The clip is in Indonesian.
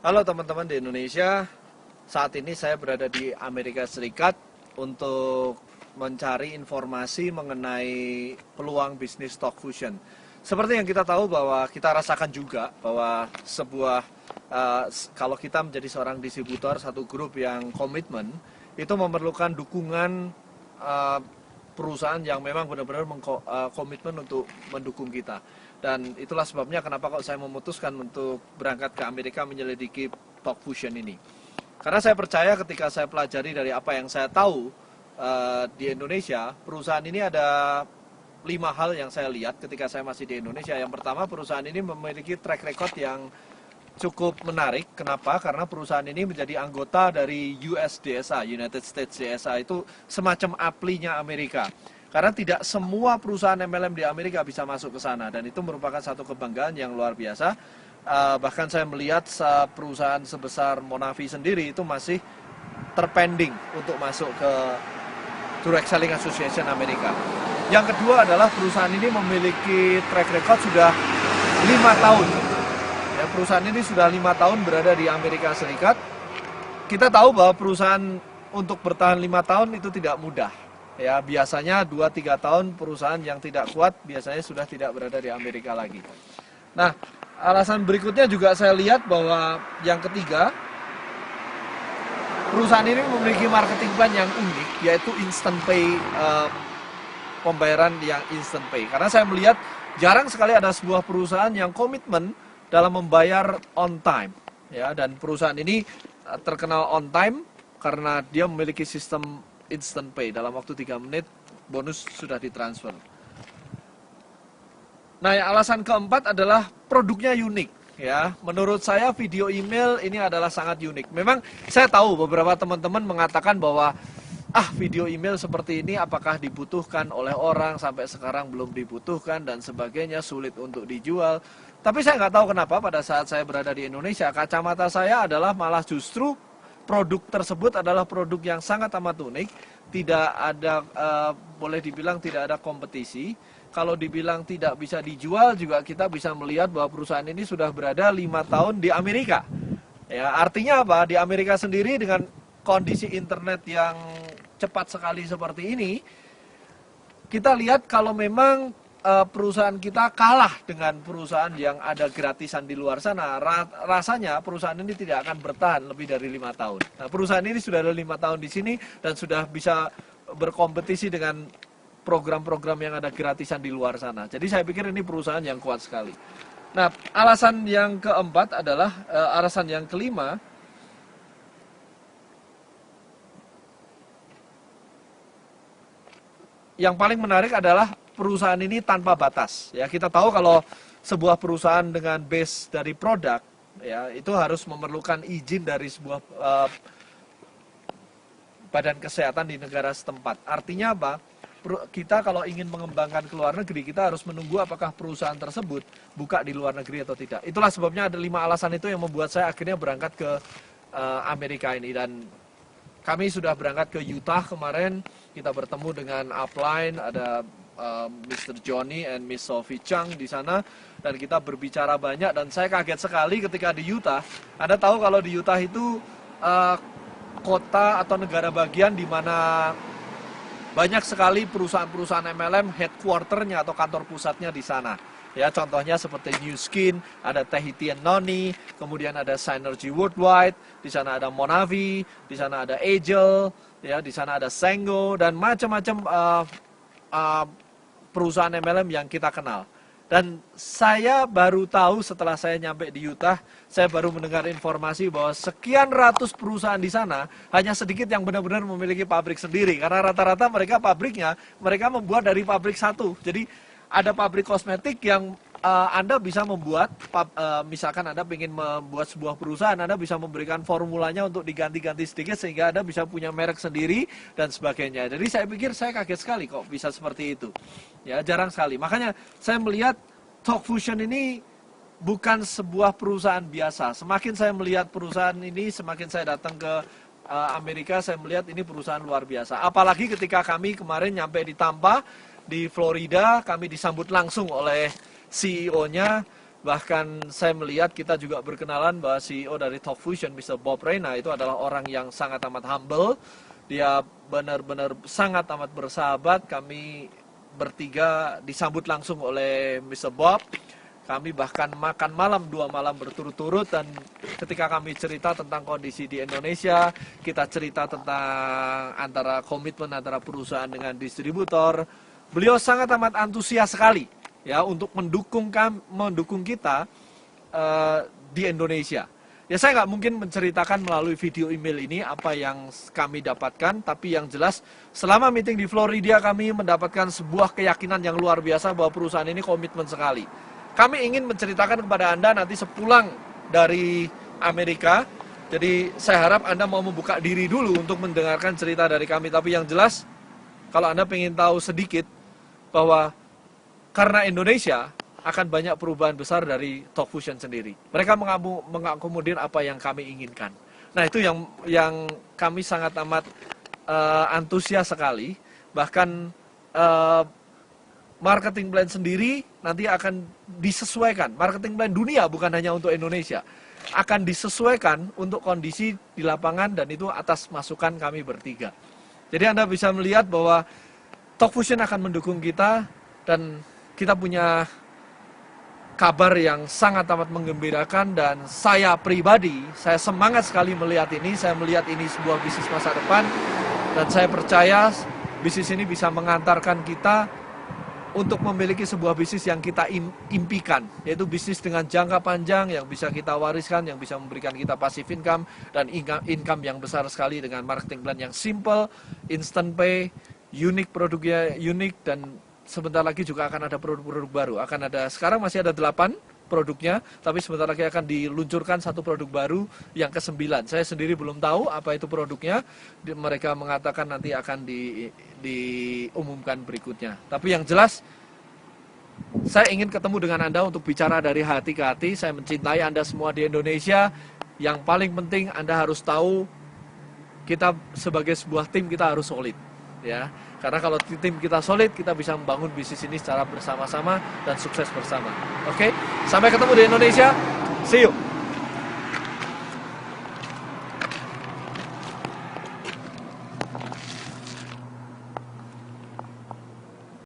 Halo teman-teman di Indonesia, saat ini saya berada di Amerika Serikat untuk mencari informasi mengenai peluang bisnis stock fusion. Seperti yang kita tahu bahwa kita rasakan juga bahwa kalau kita menjadi seorang distributor satu grup yang komitmen, itu memerlukan dukungan uh, perusahaan yang memang benar-benar komitmen untuk mendukung kita. Dan itulah sebabnya kenapa kok saya memutuskan untuk berangkat ke Amerika menyelidiki Talk Fusion ini. Karena saya percaya ketika saya pelajari dari apa yang saya tahu di Indonesia, perusahaan ini ada 5 hal yang saya lihat ketika saya masih di Indonesia. Yang pertama, perusahaan ini memiliki track record yang cukup menarik. Kenapa? Karena perusahaan ini menjadi anggota dari USDSA, United States DSA, itu semacam aplinya Amerika. Karena tidak semua perusahaan MLM di Amerika bisa masuk ke sana, dan itu merupakan satu kebanggaan yang luar biasa. Bahkan saya melihat perusahaan sebesar Monavi sendiri itu masih terpending untuk masuk ke Direct Selling Association Amerika. Yang kedua adalah perusahaan ini memiliki track record sudah 5 tahun. Ya, perusahaan ini sudah 5 tahun berada di Amerika Serikat. Kita tahu bahwa perusahaan untuk bertahan 5 tahun itu tidak mudah. Ya, biasanya 2-3 tahun perusahaan yang tidak kuat biasanya sudah tidak berada di Amerika lagi. Nah, alasan berikutnya juga saya lihat bahwa yang ketiga, perusahaan ini memiliki marketing plan yang unik, yaitu instant pay, pembayaran yang instant pay. Karena saya melihat jarang sekali ada sebuah perusahaan yang komitmen dalam membayar on time. Ya, dan perusahaan ini terkenal on time karena dia memiliki sistem instant pay, dalam waktu 3 menit bonus sudah ditransfer. Nah, alasan keempat adalah produknya unik. Ya, menurut saya video email ini adalah sangat unik. Memang saya tahu beberapa teman-teman mengatakan bahwa video email seperti ini apakah dibutuhkan oleh orang, sampai sekarang belum dibutuhkan dan sebagainya, sulit untuk dijual. Tapi saya nggak tahu kenapa pada saat saya berada di Indonesia, kacamata saya adalah malah justru produk tersebut adalah produk yang sangat amat unik. Tidak ada, boleh dibilang tidak ada kompetisi. Kalau dibilang tidak bisa dijual juga kita bisa melihat bahwa perusahaan ini sudah berada 5 tahun di Amerika. Ya, artinya apa? Di Amerika sendiri dengan kondisi internet yang cepat sekali seperti ini, kita lihat kalau memang perusahaan kita kalah dengan perusahaan yang ada gratisan di luar sana, rasanya perusahaan ini tidak akan bertahan lebih dari 5 tahun. Nah, perusahaan ini sudah ada 5 tahun di sini dan sudah bisa berkompetisi dengan program-program yang ada gratisan di luar sana. Jadi saya pikir ini perusahaan yang kuat sekali. Nah, alasan yang keempat adalah, alasan yang kelima, yang paling menarik adalah perusahaan ini tanpa batas. Ya, kita tahu kalau sebuah perusahaan dengan base dari produk, ya, itu harus memerlukan izin dari sebuah badan kesehatan di negara setempat. Artinya apa? Kita kalau ingin mengembangkan ke luar negeri, kita harus menunggu apakah perusahaan tersebut buka di luar negeri atau tidak. Itulah sebabnya ada 5 alasan itu yang membuat saya akhirnya berangkat ke Amerika ini. Dan kami sudah berangkat ke Utah kemarin. Kita bertemu dengan upline, ada Mr. Johnny and Miss Sophie Chang di sana, dan kita berbicara banyak. Dan saya kaget sekali ketika di Utah. Anda tahu kalau di Utah itu kota atau negara bagian di mana banyak sekali perusahaan-perusahaan MLM headquarternya atau kantor pusatnya di sana. Ya, contohnya seperti New Skin, ada Tahitian Noni, kemudian ada Synergy Worldwide, di sana ada Monavi, di sana ada Agile, ya, di sana ada Sengo, dan macam-macam perusahaan MLM yang kita kenal. Dan saya baru tahu setelah saya nyampe di Utah, saya baru mendengar informasi bahwa sekian ratus perusahaan di sana, hanya sedikit yang benar-benar memiliki pabrik sendiri. Karena rata-rata mereka pabriknya, mereka membuat dari pabrik satu. Jadi ada pabrik kosmetik yang Anda bisa membuat, misalkan Anda ingin membuat sebuah perusahaan, Anda bisa memberikan formulanya untuk diganti-ganti sedikit sehingga Anda bisa punya merek sendiri dan sebagainya. Jadi saya pikir saya kaget sekali kok bisa seperti itu. Ya, jarang sekali. Makanya saya melihat Talk Fusion ini bukan sebuah perusahaan biasa. Semakin saya melihat perusahaan ini, semakin saya datang ke Amerika, saya melihat ini perusahaan luar biasa. Apalagi ketika kami kemarin nyampe di Tampa, di Florida, kami disambut langsung oleh CEO-nya, Bahkan saya melihat kita juga berkenalan bahwa CEO dari Talk Fusion, Mr. Bob Reyna, itu adalah orang yang sangat amat humble. Dia benar-benar sangat amat bersahabat. Kami bertiga disambut langsung oleh Mr. Bob. Kami bahkan makan malam 2 malam berturut-turut, dan ketika kami cerita tentang kondisi di Indonesia, kita cerita tentang komitmen antara perusahaan dengan distributor. Beliau sangat amat antusias sekali ya untuk mendukung kita di Indonesia. Ya, saya nggak mungkin menceritakan melalui video email ini apa yang kami dapatkan, tapi yang jelas selama meeting di Florida kami mendapatkan sebuah keyakinan yang luar biasa bahwa perusahaan ini komitmen sekali. Kami ingin menceritakan kepada Anda nanti sepulang dari Amerika. Jadi saya harap Anda mau membuka diri dulu untuk mendengarkan cerita dari kami. Tapi yang jelas, kalau Anda ingin tahu sedikit bahwa karena Indonesia akan banyak perubahan besar dari Talk Fusion sendiri. Mereka mengakomodir apa yang kami inginkan. Nah, itu yang kami sangat amat antusias sekali. Bahkan marketing plan sendiri nanti akan disesuaikan. Marketing plan dunia, bukan hanya untuk Indonesia, akan disesuaikan untuk kondisi di lapangan, dan itu atas masukan kami bertiga. Jadi Anda bisa melihat bahwa Talk Fusion akan mendukung kita, dan kita punya kabar yang sangat amat menggembirakan. Dan saya pribadi, saya semangat sekali melihat ini. Saya melihat ini sebuah bisnis masa depan, dan saya percaya bisnis ini bisa mengantarkan kita untuk memiliki sebuah bisnis yang kita impikan, yaitu bisnis dengan jangka panjang yang bisa kita wariskan, yang bisa memberikan kita passive income dan income yang besar sekali dengan marketing plan yang simple, instant pay, unik, produknya unik, dan sebentar lagi juga akan ada produk-produk baru. Sekarang masih ada 8 produknya, tapi sebentar lagi akan diluncurkan satu produk baru yang ke-9. Saya sendiri belum tahu apa itu produknya. Mereka mengatakan nanti akan diumumkan berikutnya. Tapi yang jelas, saya ingin ketemu dengan Anda untuk bicara dari hati ke hati. Saya mencintai Anda semua di Indonesia. Yang paling penting Anda harus tahu, kita sebagai sebuah tim kita harus solid, ya. Karena kalau tim kita solid, kita bisa membangun bisnis ini secara bersama-sama dan sukses bersama. Oke, sampai ketemu di Indonesia. See you.